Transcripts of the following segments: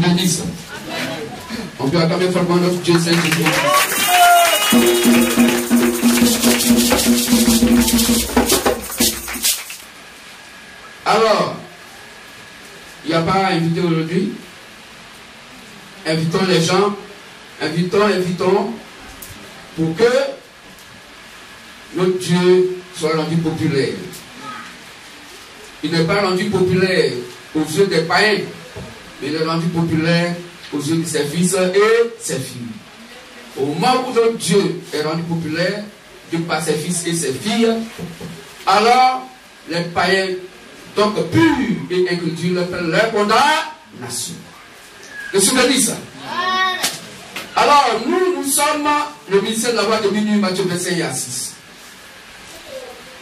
bénisse. On peut acclamer fortement notre Dieu Saint Jésus. Alors, il n'y a pas à inviter aujourd'hui. Invitons les gens. Invitons pour que notre Dieu soit rendu populaire. Il n'est pas rendu populaire aux yeux des païens, mais il est rendu populaire aux yeux de ses fils et ses filles. Au moment où notre Dieu est rendu populaire par ses fils et ses filles, alors les païens, donc purs et incrédules, prennent leur condamnation. Que se bénisse ça. Alors, nous sommes le ministère de la voix de minuit, Matthieu 25 à 6.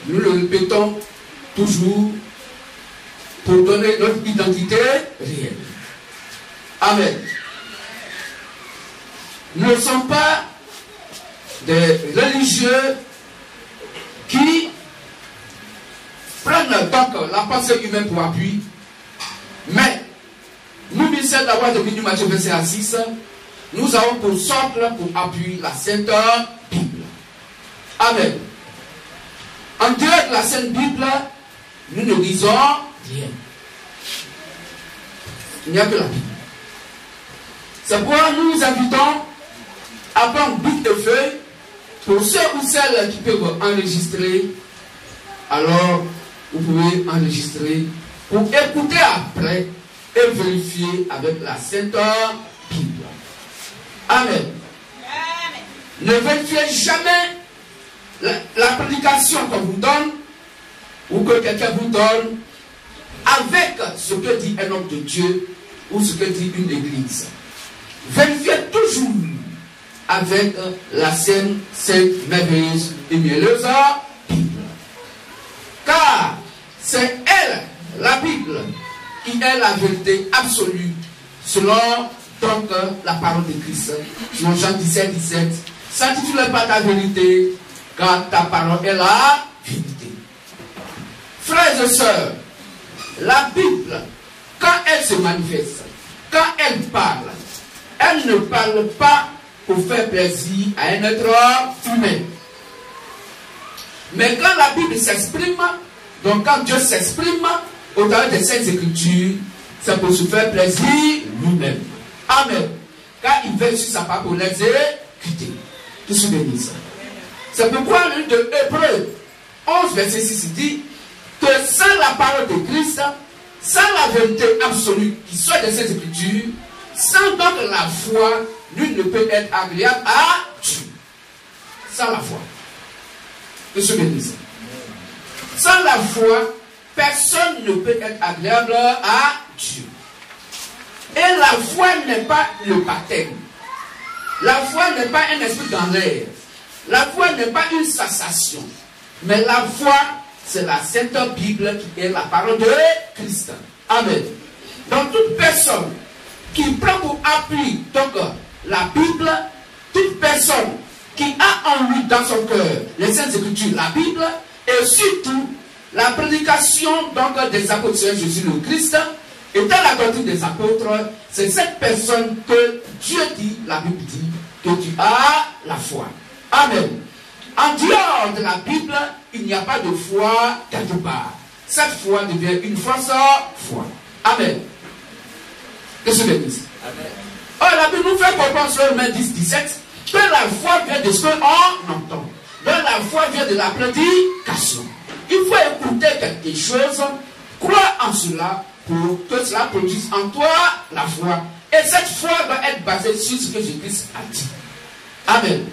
Nous le répétons toujours pour donner notre identité réelle. Amen. Nous ne sommes pas des religieux qui prennent donc la pensée humaine pour appui, mais nous, ministère de la voix de minuit, Matthieu 25 à 6, nous avons pour socle, pour appui, la Sainte Bible. Amen. En dehors de la Sainte Bible, nous ne lisons rien. Il n'y a que la Bible. C'est pourquoi nous vous invitons à prendre bic de feuille pour ceux ou celles qui peuvent enregistrer. Alors, vous pouvez enregistrer pour écouter après et vérifier avec la Sainte Bible. Amen. Ne vérifiez jamais la prédication qu'on vous donne ou que quelqu'un vous donne avec ce que dit un homme de Dieu ou ce que dit une église. Vérifiez toujours avec la sainte, merveilleuse et mielleuse Bible. Car c'est elle, la Bible, qui est la vérité absolue selon donc la parole de Christ. Selon Jean 17, 17. Sanctifie pas ta vérité, car ta parole est la vérité. Frères et sœurs, la Bible, quand elle se manifeste, quand elle ne parle pas pour faire plaisir à un être humain. Mais quand la Bible s'exprime, donc quand Dieu s'exprime au travers des Saintes Écritures, c'est pour se faire plaisir lui-même. Amen. Car il veille sur sa parole pour les exécuter. Que se bénisse. C'est pourquoi le livre de Hébreux 11, verset 6 dit que sans la parole de Christ, sans la vérité absolue qui sort de ces Écritures, sans donc la foi, nul ne peut être agréable à Dieu. Sans la foi. Que se bénisse. Sans la foi, personne ne peut être agréable à Dieu. Et la foi n'est pas le baptême. La foi n'est pas un esprit dans l'air. La foi n'est pas une sensation. Mais la foi, c'est la Sainte Bible qui est la parole de Christ. Amen. Donc toute personne qui prend pour appui donc la Bible, toute personne qui a en lui dans son cœur les Saintes Écritures, la Bible, et surtout la prédication donc des apôtres Jésus le Christ, et dans la doctrine des apôtres, c'est cette personne que Dieu dit, la Bible dit, que tu as la foi. Amen. En dehors de la Bible, il n'y a pas de foi quelque part. Cette foi devient une fausse foi. Amen. Que se bénisse. Or, la Bible nous fait comprendre sur Romains 10, 17 que la foi vient de ce qu'on entend. Donc la foi vient de la prédication. Il faut écouter quelque chose, croire en cela, pour que cela produise en toi la foi. Et cette foi doit être basée sur ce que Jésus-Christ a dit. Amen.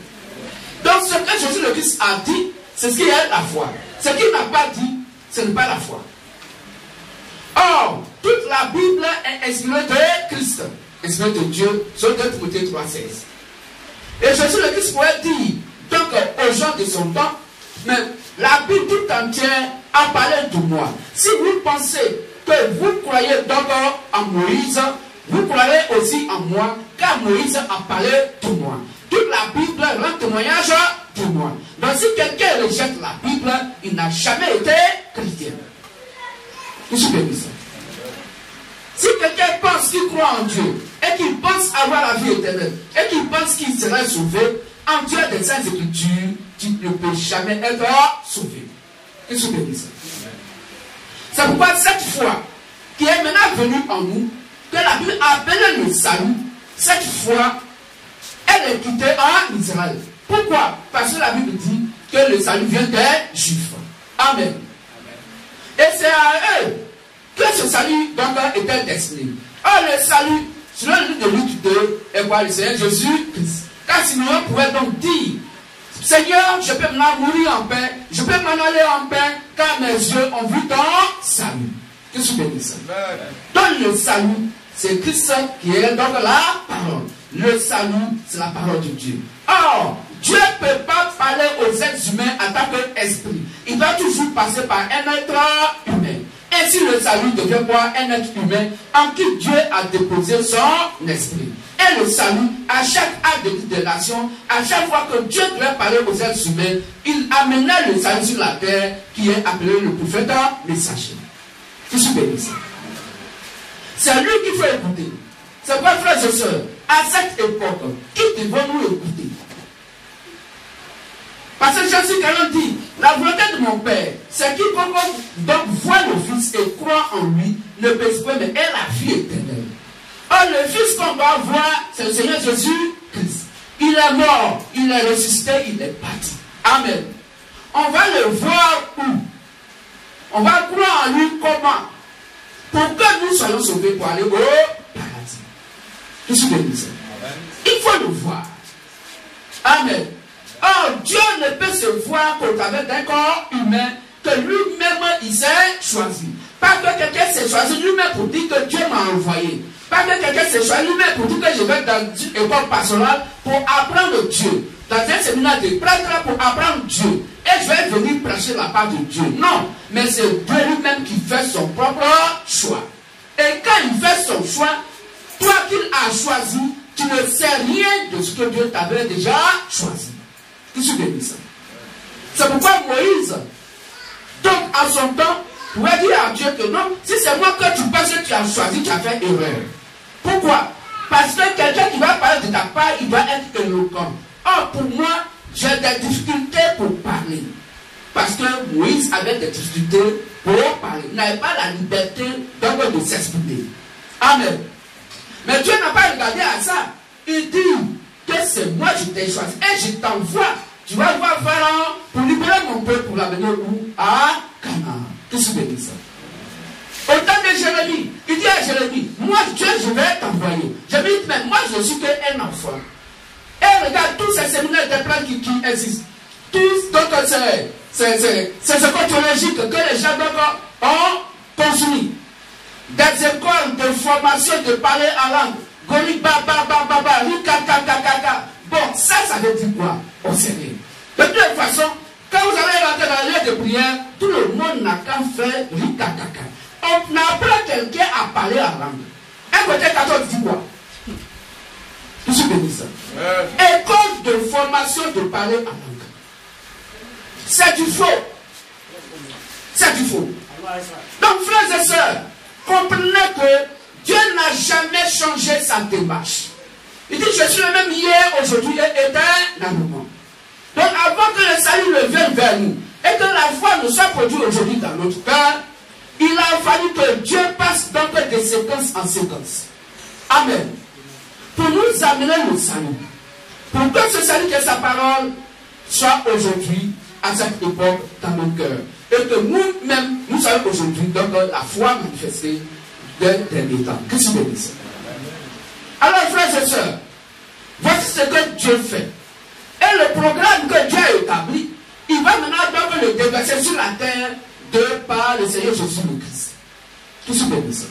Donc ce que Jésus-Christ a dit, c'est ce qui est la foi. Ce qu'il n'a pas dit, ce n'est pas la foi. Or, toute la Bible est inspirée de Christ, inspirée de Dieu, sur 2 Timothée 3, 16. Et Jésus-Christ pourrait dire, donc aux gens de son temps, mais la Bible tout entière a parlé de moi. Si vous pensez que vous croyez donc en Moïse, vous croyez aussi en moi, car Moïse a parlé de moi. Toute la Bible rend témoignage de moi. Donc si quelqu'un rejette la Bible, il n'a jamais été chrétien. Vous suivez ça? Si quelqu'un pense qu'il croit en Dieu, et qui pense avoir la vie éternelle, et qui pense qu'il sera sauvé, en Dieu des Saintes Écritures, tu ne peux jamais être sauvé. Qu'est-ce que c'est ça? C'est pourquoi cette foi qui est maintenant venue en nous, que la Bible appelle le salut, cette foi, elle est quittée en Israël. Pourquoi? Parce que la Bible dit que le salut vient des Juifs. Amen. Et c'est à eux que ce salut donc était destiné. Or le salut, selon le livre de Luc 2, est quoi? Le Seigneur Jésus-Christ. Car sinon on pouvait donc dire, Seigneur, je peux maintenant mourir en paix, je peux m'en aller en paix, car mes yeux ont vu ton salut. Qu'est-ce que c'est ça? Donc le salut, c'est Christ qui est donc la parole. Le salut, c'est la parole de Dieu. Or, Dieu ne peut pas parler aux êtres humains en tant qu'esprit. Il doit toujours passer par un être humain. Ainsi, le salut devient quoi? Un être humain en qui Dieu a déposé son esprit. Et le salut, à chaque acte de nation, à chaque fois que Dieu devait parler aux êtres humains, il amenait le salut sur la terre qui est appelé le prophète messager. Je suis béni. C'est lui qu'il faut écouter. C'est quoi, frères et sœurs? À cette époque, qui devons-nous écouter? Parce que Jésus quand même dit, la volonté de mon Père, c'est quiconque donc voit le Fils et croit en lui, ne pèse pas, mais est la vie éternelle. Or, le Fils qu'on va voir, c'est le Seigneur Jésus-Christ. Il est mort, il est ressuscité, il est parti. Amen. On va le voir où? On va croire en lui comment? Pour que nous soyons sauvés pour aller au paradis. Je suis béni. Il faut le voir. Amen. Or, Dieu ne peut se voir qu'au travers d'un corps humain que lui-même il s'est choisi. Pas que quelqu'un s'est choisi lui-même pour dire que Dieu m'a envoyé. Pas que quelqu'un s'est choisi lui-même pour dire que je vais dans une école pastorale pour apprendre Dieu. Dans un séminaire de prêtre pour apprendre Dieu. Et je vais venir prêcher la part de Dieu. Non, mais c'est Dieu lui-même qui fait son propre choix. Et quand il fait son choix, toi qu'il a choisi, tu ne sais rien de ce que Dieu t'avait déjà choisi. Qui se bénit ça? C'est pourquoi Moïse, donc à son temps, pouvait dire à Dieu que non, si c'est moi que tu penses que tu as choisi, tu as fait erreur. Pourquoi? Parce que quelqu'un qui va parler de ta part, il doit être éloquent. Or, pour moi, j'ai des difficultés pour parler. Parce que Moïse avait des difficultés pour parler. Il n'avait pas la liberté donc de s'exprimer. Amen. Mais Dieu n'a pas regardé à ça. Il dit que c'est moi qui t'ai choisi. Et je t'envoie. Tu vas voir Pharaon pour libérer mon peuple pour l'amener où? À Canaan. Qu'est-ce que c'est ça? Au temps de Jérémie, il dit à Jérémie, moi Dieu, je vais t'envoyer. Je lui dis, mais moi je suis qu'un enfant. Et regarde tous ces séminaires de plans qui existent. Tous, donc c'est ce contrologique que les gens ont construit. Des écoles de formation de parler en langue. Goli baba baba baba, rikakakakaka. Bon, ça veut dire quoi? On sait rien. De toute façon, quand vous allez rentrer dans la lettre de prière, tout le monde n'a qu'à faire rikakaka. On apprend quelqu'un à parler en langue. Un côté 14 dit quoi? Je suis béni ça. École de formation de parler en langue. C'est du faux. C'est du faux. Donc, frères et sœurs, comprenez que Dieu n'a jamais changé sa démarche. Il dit, je suis le même hier, aujourd'hui et éternellement. Donc, avant que le salut ne vienne vers nous et que la foi ne soit produite aujourd'hui dans notre cœur, il a fallu que Dieu passe donc de séquence en séquence. Amen. Pour nous amener le salut. Pour que ce salut qui est sa parole soit aujourd'hui, à cette époque, dans nos cœurs. Et que nous-mêmes, nous savons aujourd'hui, donc la foi manifestée des derniers temps. Qu'est-ce que c'est ça? Alors, frères et sœurs, voici ce que Dieu fait. Et le programme que Dieu a établi, il va maintenant donc le déverser sur la terre de par le Seigneur Jésus-Christ. Qu'est-ce que c'est ça?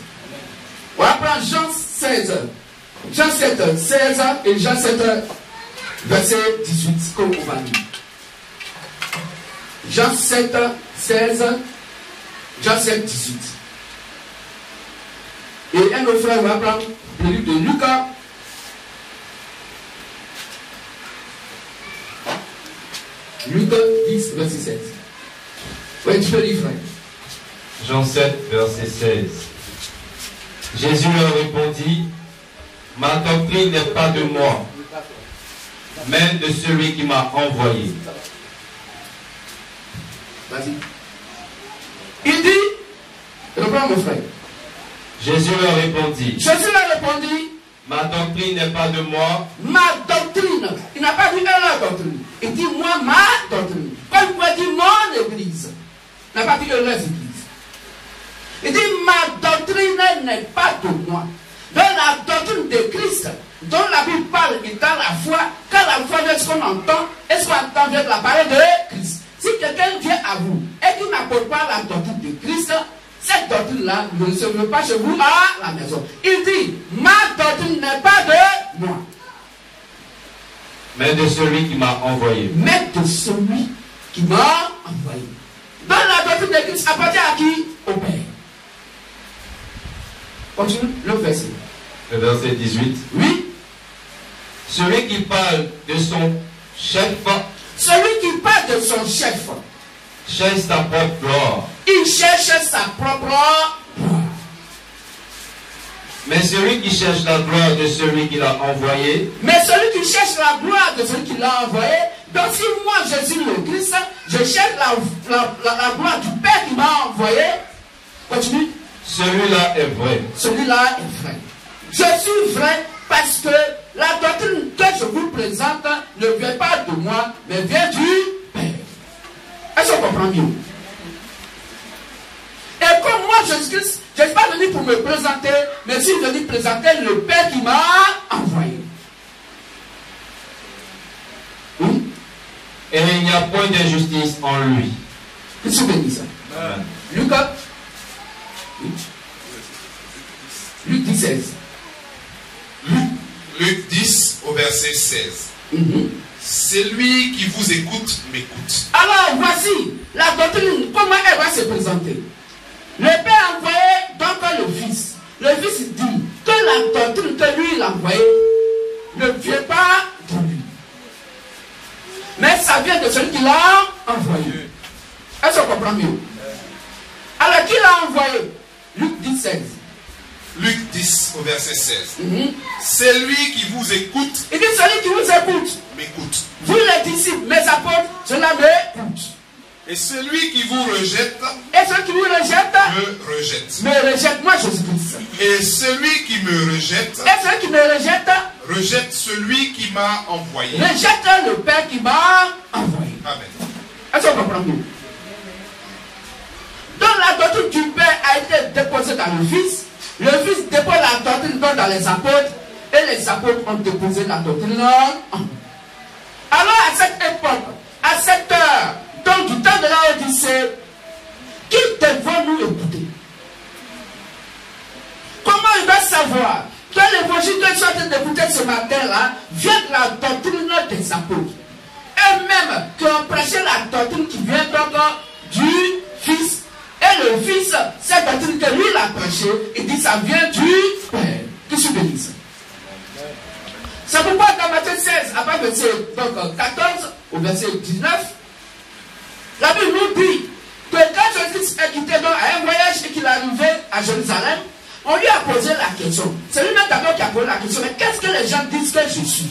On va prendre Jean 16. Jean 7, 16 et Jean 7, verset 18, comme on va lire. Jean 7, 16, Jean 7, 18. Et un autre frère va prendre le livre de Lucas. Lucas 10, verset 16. Oui, tu peux lire, frère. Jean 7, verset 16. Jésus leur répondit, Ma doctrine n'est pas de moi, mais de celui qui m'a envoyé. Vas-y. Il dit, reprends mon frère. Jésus leur répondit. Jésus leur répondit. Ma doctrine n'est pas de moi. Ma doctrine. Il n'a pas dit leur doctrine. Il dit moi, ma doctrine. Quand il peut dire mon église, il n'a pas dit leur église. Il dit ma doctrine n'est pas de moi. Dans la doctrine de Christ, dont la Bible parle dans la foi, quand la foi vient, est-ce qu'on entend? Est-ce qu'on entend vient de la parole de Christ? Si quelqu'un vient à vous et qui n'apporte pas la doctrine de Christ, cette doctrine-là ne se veut pas chez vous à la maison. Il dit, ma doctrine n'est pas de moi, mais de celui qui m'a envoyé. Mais de celui qui m'a envoyé. Dans la doctrine de Christ, appartient à qui? Au Père. Continue le verset. Le verset 18. Oui. Celui qui parle de son chef. Celui qui parle de son chef. Cherche sa propre gloire. Il cherche sa propre gloire. Mais celui qui cherche la gloire de celui qui l'a envoyé. Mais celui qui cherche la gloire de celui qui l'a envoyé. Donc si moi je suis le Christ, je cherche la gloire du Père qui m'a envoyé. Continue. Celui-là est vrai. Celui-là est vrai. Je suis vrai parce que la doctrine que je vous présente ne vient pas de moi, mais vient du Père. Est-ce qu'on comprend mieux? Et comme moi, Jésus-Christ, je ne suis pas venu pour me présenter, mais je suis venu présenter le Père qui m'a envoyé. Oui? Et il n'y a point d'injustice en lui. Qu'est-ce que dit ça? Amen. Lucas. Luc 10, 16. Luc 10 au verset 16. Celui qui vous écoute m'écoute. Alors voici la doctrine, comment elle va se présenter. Le Père a envoyé donc le Fils. Le Fils dit que la doctrine que lui il a envoyée ne vient pas de lui. Mais ça vient de celui qui l'a envoyé. Est-ce qu'on comprend mieux? Alors qui l'a envoyé? Luc 10, 16. Luc 10 au verset 16. Celui qui vous écoute. Il dit celui qui vous écoute. M'écoute. Vous les disciples, mes apôtres, cela m'écoute. Et celui qui vous rejette. Et celui qui vous rejette. Me rejette. Me rejette moi Jésus-Christ. Et celui qui me rejette. Et celui qui me rejette. Rejette celui qui m'a envoyé. Rejette le Père qui m'a envoyé. Amen. Est-ce qu'on comprend mieux? Donc la doctrine du Père a été déposée dans le Fils. Le Fils dépose la doctrine dans les apôtres. Et les apôtres ont déposé la doctrine. Alors à cette époque, à cette heure, donc du temps de la Odyssée, qui devons nous écouter? Comment il va savoir que l'évangile que je suis en train d'écouter ce matin-là vient de la doctrine des apôtres? Eux-mêmes qui ont prêché la doctrine qui vient donc du Fils. Et le Fils, cette doctrine que lui il a prêché, il dit ça vient du Père. Que je bénisse. C'est pourquoi dans Matthieu 16, à partir du verset 14 au verset 19, la Bible nous dit que quand Jésus-Christ est quitté donc à un voyage et qu'il est arrivé à Jérusalem, on lui a posé la question. C'est lui-même d'abord qui a posé la question. Mais qu'est-ce que les gens disent que je suis?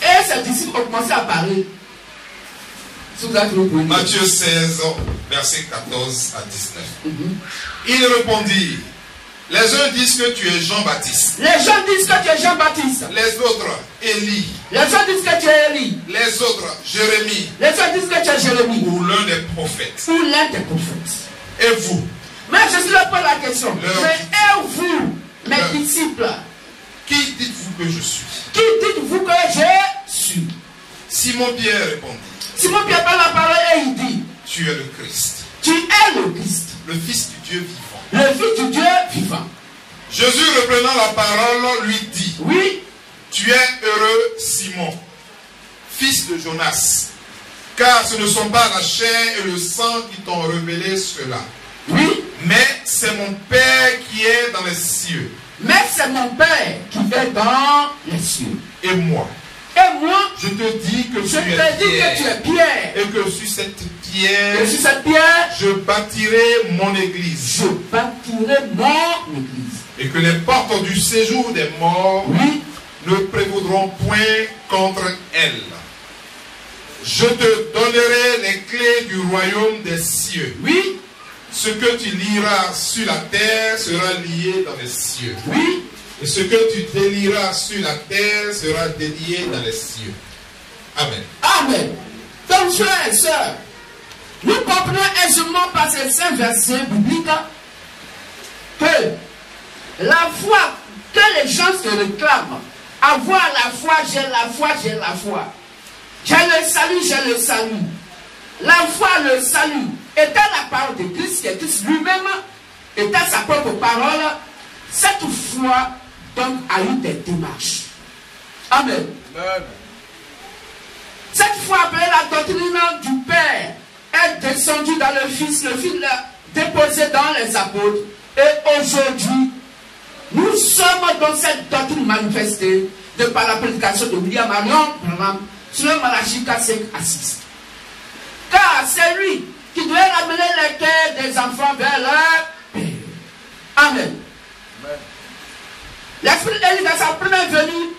Et ses disciples ont commencé à parler. Matthieu 16, verset 14 à 19. Il répondit, les uns disent que tu es Jean-Baptiste. Les gens disent que tu es Jean-Baptiste. Les autres, Élie. Les gens disent que tu es Élie. Les autres, Jérémie. Les gens disent que tu es Jérémie. Ou l'un des prophètes. Ou l'un des prophètes. Et vous? Mais Jésus leur pose la question. Mais et vous, mes disciples? Qui dites-vous que je suis? Qui dites-vous que je suis? Simon-Pierre répondit. Simon-Pierre parle la parole et il dit, tu es le Christ. Tu es le Christ. Le Fils du Dieu vivant. Le Fils du Dieu vivant. Jésus reprenant la parole lui dit, oui, tu es heureux Simon, fils de Jonas, car ce ne sont pas la chair et le sang qui t'ont révélé cela. Oui. Mais c'est mon Père qui est dans les cieux. Mais c'est mon Père qui est dans les cieux. Et moi. Et moi, je te dis que tu es Pierre. Et que sur cette pierre, je bâtirai mon église. Je bâtirai mon église. et que les portes du séjour des morts ne prévaudront point contre elle. Je te donnerai les clés du royaume des cieux. Oui. Ce que tu lieras sur la terre sera lié dans les cieux. Oui. Et ce que tu délieras sur la terre sera délié dans les cieux. Amen. Amen. Donc, frères et sœurs, nous comprenons aisément par ces 5 versets bibliques que la foi que les gens se réclament, avoir la foi, j'ai la foi, j'ai la foi. J'ai le salut, j'ai le salut. La foi, le salut, étant la parole de Christ, que Christ lui-même, étant sa propre parole, cette foi donc a eu des démarches. Amen. Amen. Cette foi appelée la doctrine du Père est descendue dans le Fils l'a déposé dans les apôtres. Et aujourd'hui, nous sommes dans cette doctrine manifestée de par la prédication de William Marion Branham sur le Malachie 4:5 à 6. Car c'est lui qui doit ramener les cœurs des enfants vers leur Père. Amen. L'Esprit Élie dans sa première venue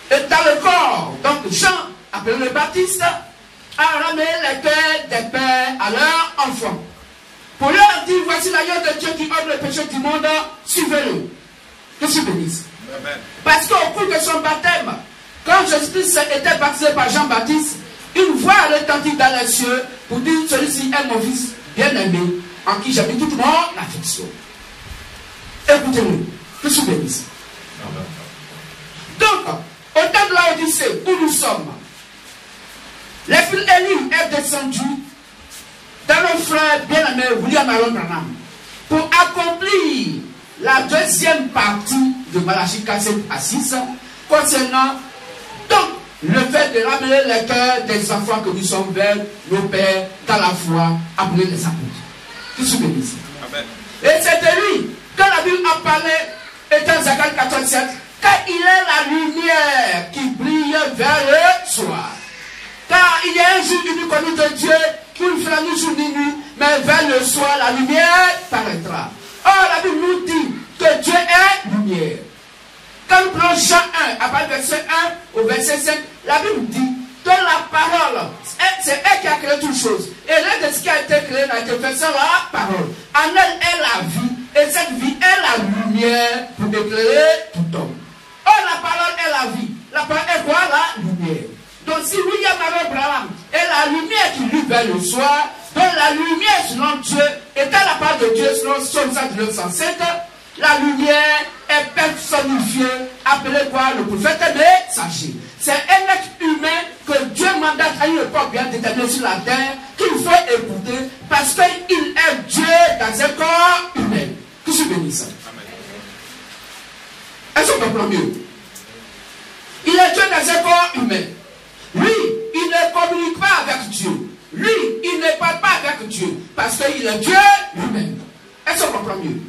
est dans le corps. Donc Jean, appelé le Baptiste, a ramené les cœurs des pères à leurs enfants. Pour leur dire, voici l'agneau de Dieu qui ôte le péché du monde, suivez-le. Que je bénisse. Parce qu'au cours de son baptême, quand Jésus-Christ était baptisé par Jean-Baptiste, une voix retentit dans les cieux pour dire, celui-ci est mon fils bien-aimé, en qui j'ai mis toute mon affection. Écoutez-le. Que je bénisse. Donc, au temps de la Odyssée où nous sommes, l'Esprit Élie est descendu dans nos frères bien-aimés William Marion Branham pour accomplir la deuxième partie de Malachie 4:5 à 6 concernant donc le fait de ramener les cœurs des enfants que nous sommes vers nos pères dans la foi, appelés les apôtres. Que je bénisse. Et c'était lui que la Bible a parlé, étant Zacharie 14:7, car il est la lumière qui brille vers le soir. Car il y a un jour unique connu de Dieu, qui ne fera ni jour ni nuit, mais vers le soir la lumière paraîtra. Or la Bible nous dit que Dieu est lumière. Quand nous prenons Jean 1, à partir du verset 1 au verset 5, la Bible dit que la parole, c'est elle qui a créé toutes choses. Et l'un de ce qui a été créé n'a été fait sans la parole. En elle est la vie, et cette vie est la lumière pour éclairer tout homme. Or la parole est la vie. La parole est quoi? La lumière. Donc si William Marion Branham est la lumière qui luit vers le soir, donc la lumière selon Dieu, étant la part de Dieu selon Somme 1905, la lumière est personnifiée, appelée quoi? Le prophète messager. C'est un être humain que Dieu mandate à une époque bien déterminée sur la terre qu'il faut écouter parce qu'il est Dieu dans un corps humain. Que je bénisse. Est-ce qu'on comprend mieux? Il est Dieu dans un corps humain. Lui, il ne communique pas avec Dieu. Lui, il ne parle pas avec Dieu parce qu'il est Dieu lui-même. Est-ce qu'on comprend mieux?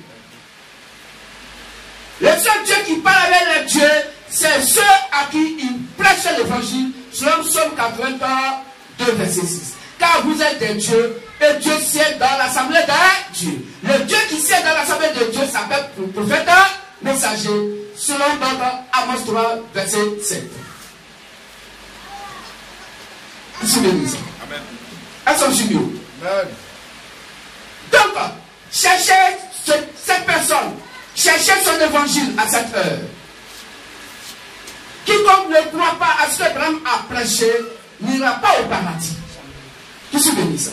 Le seul Dieu qui parle avec les dieux, c'est ceux à qui il prêche l'évangile, selon Psaume 82, verset 6. Car vous êtes des dieux, et Dieu siège dans l'assemblée des dieux. Le Dieu qui siège dans l'assemblée des dieux s'appelle prophète messager, selon donc Amos 3, verset 7. Ici, bénisse. Amen. Est-ce que je mieux? Donc, cherchez cette personne. Cherchez son évangile à cette heure. Quiconque ne croit pas à ce que Branham a prêché n'ira pas au paradis. Qui se bénisse.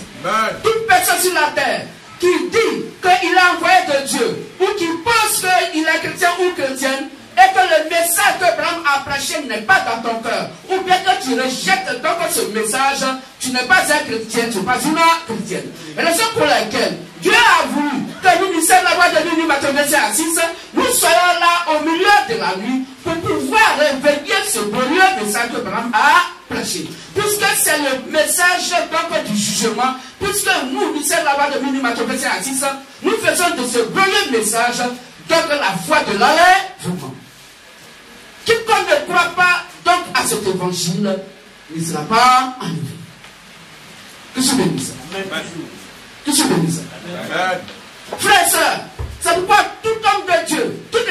Toute personne sur la terre qui dit qu'il est envoyé de Dieu ou qui pense qu'il est chrétien ou chrétienne et que le message que Branham a prêché n'est pas dans ton cœur, ou bien que tu rejettes donc ce message, tu n'es pas un chrétien, tu n'es pas une chrétienne. Et raison pour laquelle Dieu a voulu que nous missions la voix de l'Union matin verset à 6, nous soyons là au milieu de la nuit pour pouvoir réveiller ce glorieux message que Branham a prêché. Puisque c'est le message donc du jugement, puisque nous missions la voix de l'Union matin verset à 6, nous faisons de ce glorieux message donc la foi de l'enlèvement. Quiconque ne croit pas donc à cet évangile ne sera pas enlevé. Que je bénisse. Que je bénisse. Frères et sœurs, c'est pourquoi tout homme de Dieu, toute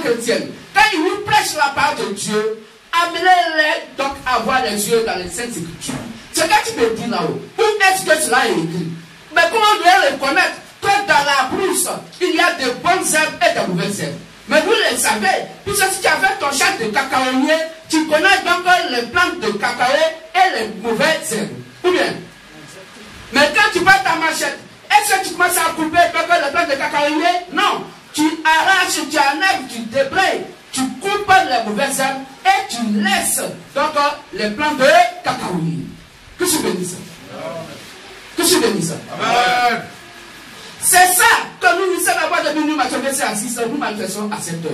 chrétienne, quand ils vous prêchent la parole de Dieu, amenez-les donc à voir les yeux dans les Saintes Écritures. C'est quand tu me dis là-haut, où est-ce que cela est écrit? Mais comment on doit reconnaître que dans la brousse, il y a de bonnes herbes et de mauvaises herbes? Mais vous le savez, puisque si tu as fait ton champ de cacaoyer, tu connais donc les plantes de cacao et les mauvaises herbes. Ou bien? Mais quand tu prends ta machette, est-ce que tu commences à couper donc les plantes de cacaoyer? Non. Tu arraches, tu enlèves, tu débrayes, tu coupes les mauvaises herbes et tu laisses donc les plantes de cacaoyer. Que tu bénis ça? Que tu bénis ça? Amen. C'est ça que nous, lycéens d'abord de nous Matthieu à 6 heures, nous manifestons à 7 heures.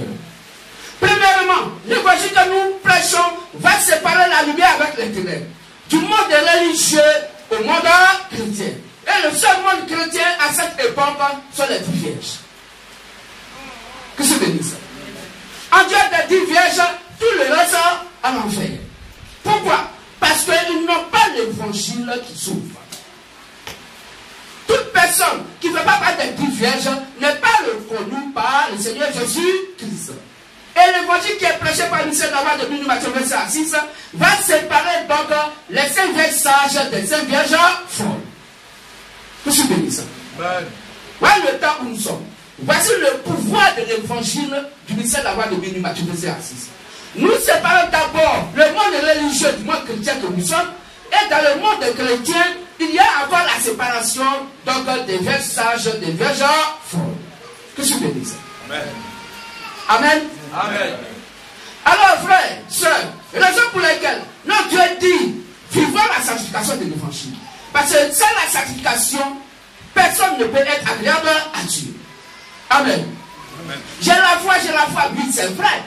Premièrement, l'évangile que nous prêchons va séparer la lumière avec les ténèbres. Du monde religieux au monde chrétien. Et le seul monde chrétien à cette époque sont les 10 vierges. Que se bénisse ça? En dehors des 10 vierges, tout le reste à l'enfer. Pourquoi? Parce qu'ils n'ont pas l'évangile qui s'ouvre. Toute personne qui ne fait pas partie des 10 vierges n'est pas reconnue par le Seigneur Jésus-Christ. Et l'évangile qui est prêché par le Seigneur de Matthieu 6 va séparer donc les 5 vierges sages des 5 vierges folles. Que je bénis ça. Voilà le temps où nous sommes. Voici le pouvoir de l'évangile du ministère d'avoir de Matthieu 6. Nous séparons d'abord le monde religieux du monde chrétien que nous sommes. Et dans le monde chrétien, il y a encore la séparation donc des vierges sages, des vierges folles. Que je bénis ça. Amen. Amen. Amen. Alors, frères, sœurs, raison pour laquelle notre Dieu dit vivons la sanctification de l'évangile. Parce que sans la sanctification, personne ne peut être agréable à Dieu. Amen. Amen. J'ai la foi, oui, c'est vrai.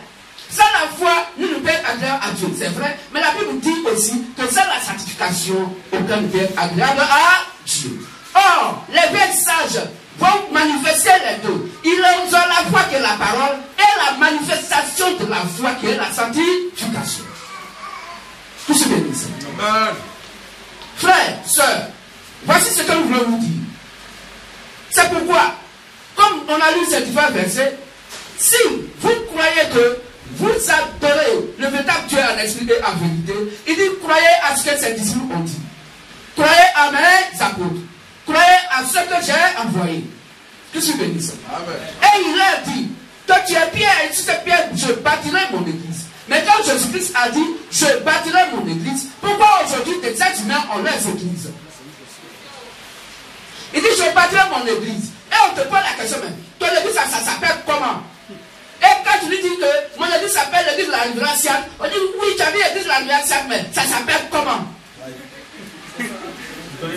Sans la foi, nous ne pouvons être agréables à Dieu, c'est vrai. Mais la Bible dit aussi que sans la sanctification, aucun ne peut être agréable à Dieu. Or, les vieilles sages vont manifester les deux. Ils ont la foi qui est la parole et la manifestation de la foi qui est la sanctification. Tout se bénisse. Amen. Frères, sœurs, voici ce que nous voulons vous dire. C'est pourquoi, comme on a lu ces différents versets, si vous croyez que vous adorez le véritable Dieu en esprit et en vérité, il dit croyez à ce que ses disciples ont dit. Croyez à mes apôtres. Croyez à ce que j'ai envoyé. Que je bénisse. Et il a dit, toi tu es pierre, et sur cette pierre, je bâtirai mon église. Mais quand Jésus-Christ a dit, je bâtirai mon église, pourquoi aujourd'hui des êtres humains ont leurs églises? Il dit, je bâtirai mon église. Et on te pose la question, mais ton église, ça s'appelle comment? Et quand tu lui dis que mon église s'appelle l'église de la Rivière, on dit, oui, tu as dit l'église de la Rivière, mais ça s'appelle comment?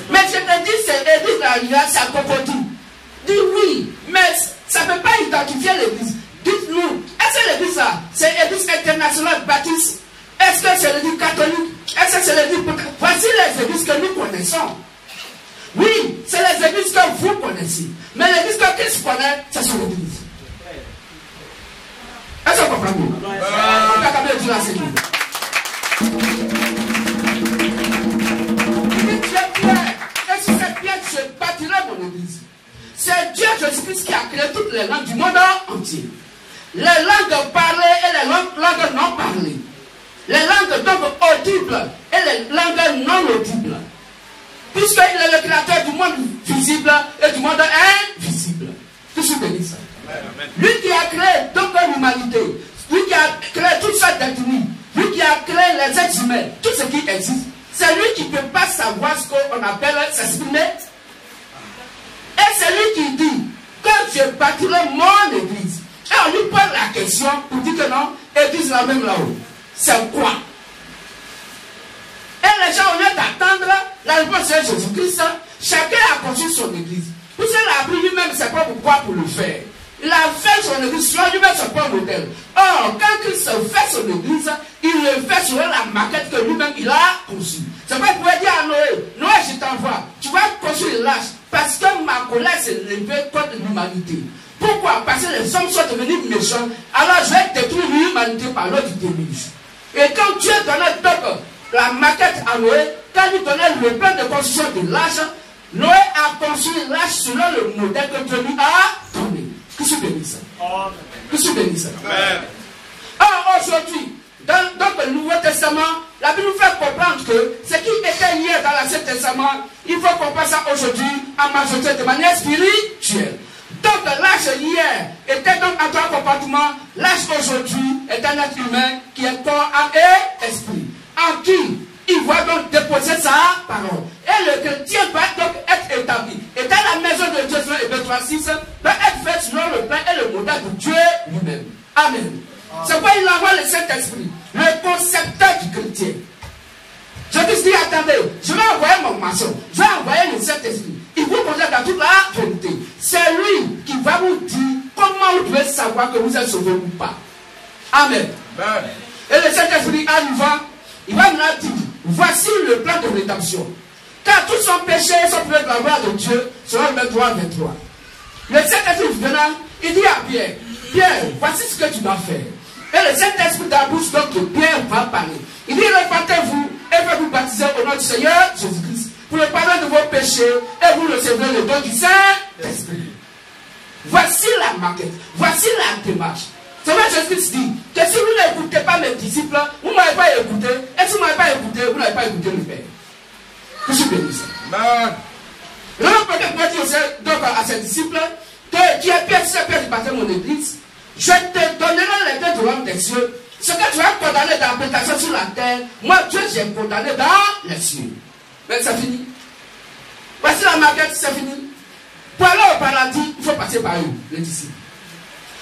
Mais je te dis, c'est l'église de la Rivière, c'est à Cocody. Dis oui, mais ça ne peut pas identifier l'église. Dites-nous, est-ce que l'église là, c'est l'église internationale baptiste? Est-ce que c'est l'église catholique? Est-ce que c'est l'église protestante? Voici les églises que nous connaissons. Oui, c'est les églises que vous connaissez. Mais l'église que Christ connaît, c'est son église. Est-ce que vous comprenez? On va quand même dire à cette église. Et sur cette pierre, je bâtirai mon église. C'est Dieu Jésus-Christ qui a créé toutes les langues du monde entier. Les langues parlées et les langues non parlées. Les langues donc audibles et les langues non audibles. Puisqu'il est le créateur du monde visible et du monde invisible. Que je bénisse ça. Lui qui a créé donc l'humanité, lui qui a créé toutes sortes d'ethnies, lui qui a créé les êtres humains, tout ce qui existe, c'est lui qui ne peut pas savoir ce qu'on appelle s'exprimer. Et c'est lui qui dit que je bâtirai mon église. Et on lui pose la question pour dire que non, église la même là-haut. C'est quoi? Et les gens, au lieu d'attendre la réponse de Jésus-Christ, chacun a construit son église. Puisqu'il a pris lui-même ses propres poids pour le faire. Il a fait son église sur lui-même son propre modèle. Or, quand Christ fait son église, il le fait sur la maquette que lui-même il a conçue. C'est vrai, vous pouvez dire à Noé, Noé, je t'envoie, tu vas construire l'arche parce que ma colère s'est levée contre l'humanité. Pourquoi? Parce que les hommes sont devenus méchants. Alors je vais détruire l'humanité par l'eau du déluge. Et quand Dieu donnait donc la maquette à Noé, quand il donnait le plan de construction de l'arche, Noé a construit l'arche selon le modèle que Dieu lui a donné. Que je suis béni ça. Que suis béni ça. Amen. Ah, aujourd'hui, dans le Nouveau Testament, la Bible nous fait comprendre que ce qui était hier dans l'Ancien Testament, il faut comprendre ça aujourd'hui en majorité de manière spirituelle. Donc l'âge hier était donc en tant comportement, l'âge aujourd'hui est un être humain qui est corps, âme et esprit. En qui il va donc déposer sa parole. Et le chrétien doit donc être établi. Et dans la maison de Dieu, selon Hébreux 3:6, doit être fait selon le plan et le modèle de Dieu lui-même. Amen. C'est pourquoi il envoie le Saint-Esprit, le concepteur du chrétien. Je dis, attendez, je vais envoyer mon maçon, je vais envoyer le Saint-Esprit. Il vous conduit dans toute la vérité. C'est lui qui va vous dire comment vous devez savoir que vous êtes sauvé ou pas. Amen. Amen. Et le Saint-Esprit arrivant, il va nous dire, voici le plan de rédemption. Car tous sont péchés, sont privés de la gloire de Dieu, selon 23:23. Le Saint-Esprit venant, il dit à Pierre, Pierre, voici ce que tu dois faire. Et le Saint-Esprit dans la bouche donc de Pierre va parler. Il dit, repentez-vous et faites vous baptiser au nom du Seigneur Jésus-Christ pour le pardon de vos péchés et vous recevrez le don du Saint-Esprit. Voici la maquette, voici la démarche. C'est vrai, Jésus-Christ dit que si vous n'écoutez pas mes disciples, vous ne m'avez pas écouté. Et si vous ne m'avez pas écouté, vous n'avez pas écouté le Père. Que je bénisse. Amen. Le prophète m'a dit donc à ses disciples que tu es Pierre, tu es Pierre du baptême de mon église. Je te donnerai les deux de l'homme des cieux. Ce que tu as condamné dans la prédication sur la terre, moi Dieu j'ai condamné dans les cieux. Mais c'est fini. Voici la maquette, c'est fini. Pour aller au paradis, il faut passer par eux, les disciples.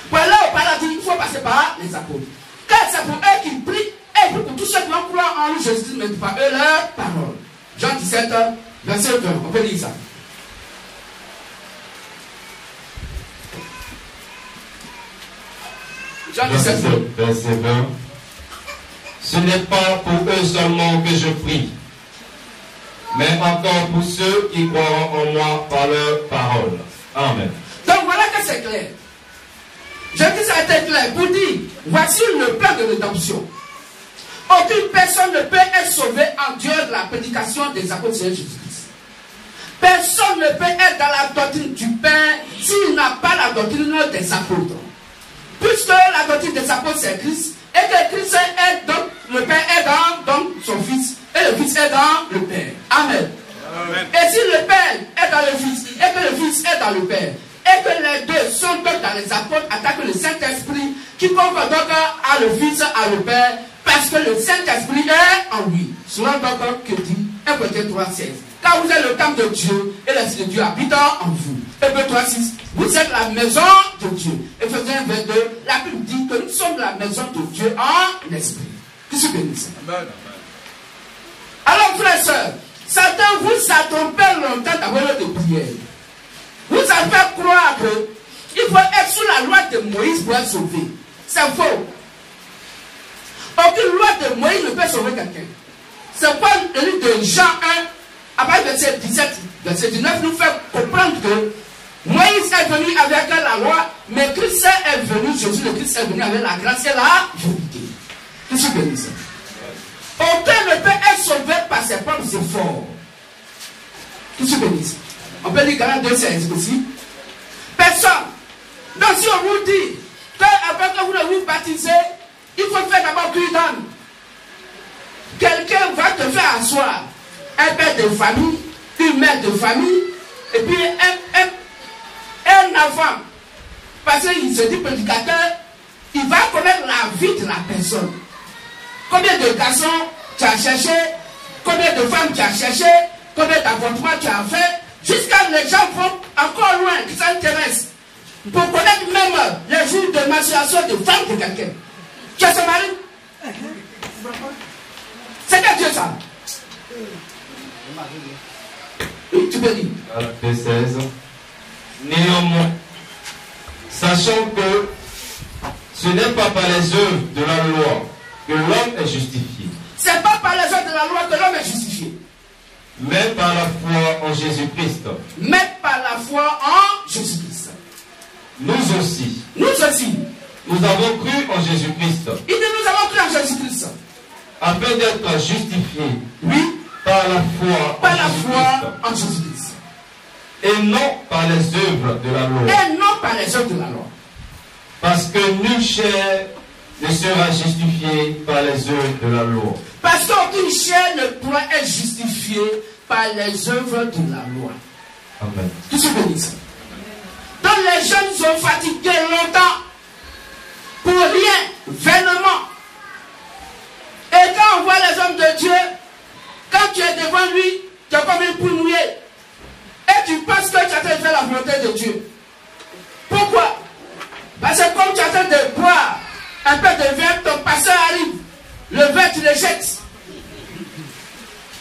Pour aller au paradis, il faut passer par les apôtres. Car c'est pour eux qui prient et pour tous ceux qui vont croire en lui, Jésus, mais par eux leur parole. Jean 17, verset 20, on peut lire ça. Jean 17, verset 20. Ce n'est pas pour eux seulement que je prie, mais encore pour ceux qui croiront en moi par leur parole. Amen. Donc voilà que c'est clair. Je dis ça a été clair pour dire, voici le plan de rédemption. Aucune personne ne peut être sauvée en dehors de la prédication des apôtres de Jésus-Christ. Personne ne peut être dans la doctrine du Père s'il n'a pas la doctrine des apôtres. Puisque la doctrine des apôtres c'est Christ, et que Christ est donc, le Père est dans son Fils, et le Fils est dans le Père. Amen. Amen. Et si le Père est dans le Fils, et que le Fils est dans le Père, et que les deux sont donc dans les apôtres, attaquent le Saint-Esprit, quiconque donc a le Fils, a le Père, parce que le Saint-Esprit est en lui. Selon donc que dit 1 Corinthiens 3:16. Car vous êtes le temple de Dieu, et l'Esprit de Dieu habite en vous. Hébreux 3:6. Vous êtes la maison de Dieu. Éphésiens 22, la Bible dit que nous sommes la maison de Dieu en esprit. Que se bénisse. Amen. Alors, frères et sœurs, Satan vous a trompé longtemps d'avoir de prière. Vous avez fait croire qu'il faut être sous la loi de Moïse pour être sauvé. C'est faux. Aucune loi de Moïse ne peut sauver quelqu'un. C'est pourquoi le livre de Jean 1, après verset 17, verset 19, nous fait comprendre que Moïse est venu avec la loi, mais Christ est venu, Jésus le Christ est venu avec la grâce et la vérité. Que je bénisse. Aucun ne peut être sauvé par ses propres efforts. Que je bénisse. On peut lire Galates 2:16 aussi. Personne. Donc si on vous dit qu'avant que vous ne vous baptisez, il faut faire d'abord cuire d'âme. Quelqu'un va te faire asseoir un père de famille, une mère de famille, et puis un enfant. Parce qu'il se dit prédicateur, il va connaître la vie de la personne. Combien de garçons tu as cherché, combien de femmes tu as cherché, combien d'avortements tu as fait, jusqu'à les gens vont encore loin, qui s'intéressent, pour connaître même les jours de menstruation de femme de quelqu'un. Tu as son mari? C'est quel Dieu ça? Oui, tu peux dire. Galates 16. Néanmoins, sachant que ce n'est pas par les œuvres de la loi que l'homme est justifié. C'est pas par les œuvres de la loi que l'homme est justifié. Mais par la foi en Jésus-Christ. Mais par la foi en Jésus-Christ. Nous aussi. Nous aussi. Nous avons cru en Jésus-Christ. Il dit nous avons cru en Jésus-Christ. Afin d'être justifiés. Oui. Par la foi. Par la foi en Jésus-Christ. Et non par les œuvres de la loi. Et non par les œuvres de la loi. que nulle chair ne sera justifiée par les œuvres de la loi. Parce qu'aucune chair ne pourra être justifiée par les œuvres de la loi. Amen. Qui se bénisse. Donc les jeunes sont fatigués longtemps pour rien, vainement. Et quand on voit les hommes de Dieu, quand tu es devant lui, tu es comme une poule mouillée. Et tu penses que tu es en train de faire la volonté de Dieu. Pourquoi? Parce que comme tu es en train de boire un peu de vin, ton pasteur arrive. Le vin, tu le jettes.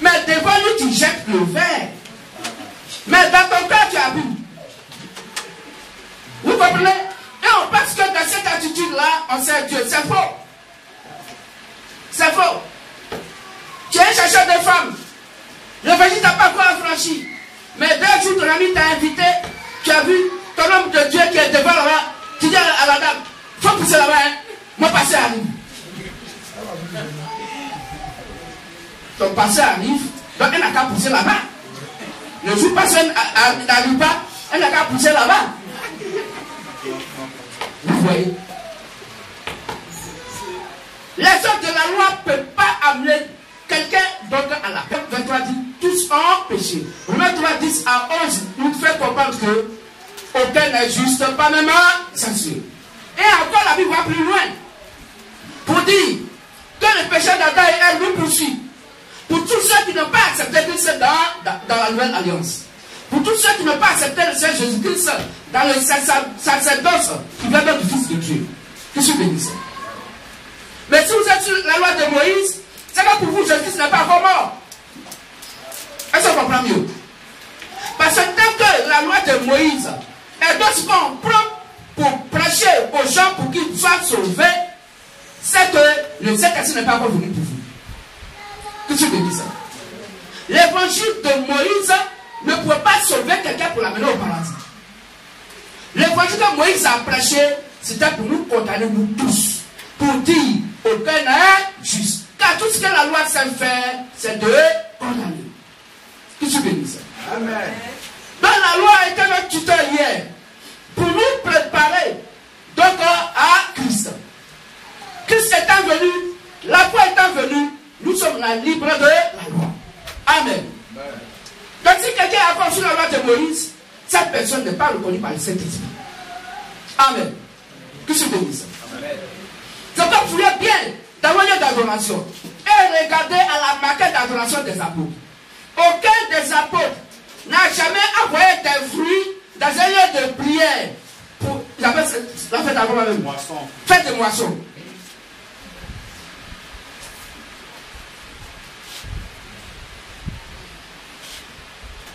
Mais devant lui, tu jettes le vin. Mais dans ton cœur, tu as bu. Vous comprenez? Et on pense que dans cette attitude-là, on sert Dieu. C'est faux. C'est faux. Tu es un chercheur de femmes. L'évangile n'a pas encore affranchi. Mais d'un jour, ton ami t'a invité. Tu as vu ton homme de Dieu qui est devant là-bas. Tu dis à la dame, il faut pousser là-bas. Hein? Mon passé arrive. Ton passé arrive. Donc elle n'a qu'à pousser là-bas. Le jour passé n'arrive pas. Elle n'a qu'à pousser là-bas. Vous voyez? Les œuvres de la loi ne peuvent pas amener quelqu'un donc à la paix. 23 dit, tous ont péché. Romains 3, 10 à 11 nous fait comprendre que aucun n'est juste, pas même censure. Et encore la Bible va plus loin pour dire que le péché d'Adam et Ève nous poursuit. Pour tous ceux qui n'ont pas accepté Christ dans la nouvelle alliance. Pour tous ceux qui n'ont pas accepté le Seigneur Jésus-Christ dans le sacerdoce qui vient du Fils de Dieu. Que je bénisse. Mais si vous êtes sur la loi de Moïse, c'est que pour vous, Jésus-Christ n'est pas encore mort. Est-ce qu'on comprend mieux? Parce que tant que la loi de Moïse est de ce qu'on prend pour prêcher aux gens pour qu'ils soient sauvés, c'est que le Saint-Esprit n'est pas encore venu pour vous. Que je bénisse. L'évangile de Moïse ne pouvait pas sauver quelqu'un pour l'amener au paradis. L'évangile que Moïse a prêché, c'était pour nous condamner, nous tous. Pour dire, aucun n'est juste. Car tout ce que la loi sait faire, c'est de condamner. Que je bénisse. Amen. Donc la loi a été notre tuteur hier. Pour nous préparer donc à Christ. Christ étant venu, la foi étant venue, nous sommes la libre de la loi. Amen. Donc si quelqu'un a conçu la loi de Moïse, cette personne n'est pas reconnue par le Saint-Esprit. Amen. Que je bénisse. Donc vous voulez bien dans le lieu d'adoration et regardez à la maquette d'adoration des apôtres. Aucun des apôtres n'a jamais envoyé des fruits dans un lieu de prière pour la fête d'avant même. Fête de moisson.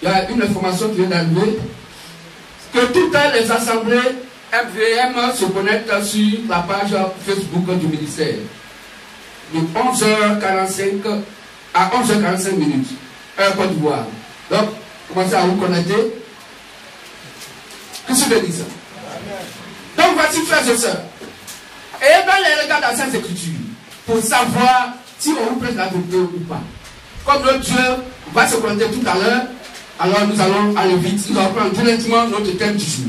Il y a une information qui vient d'arriver que toutes les assemblées MVM se connectent sur la page Facebook du ministère de 11h45 à 11h45 minutes, heure Côte d'Ivoire. Donc, commencez à vous connecter. Qu'est-ce que je dis ça? Donc, voici, frères et sœurs. Et dans les regards dans ces écritures, pour savoir si on vous prête la vérité ou pas. Comme notre Dieu va se connecter tout à l'heure, alors nous allons aller vite. Nous allons prendre directement notre thème du jour.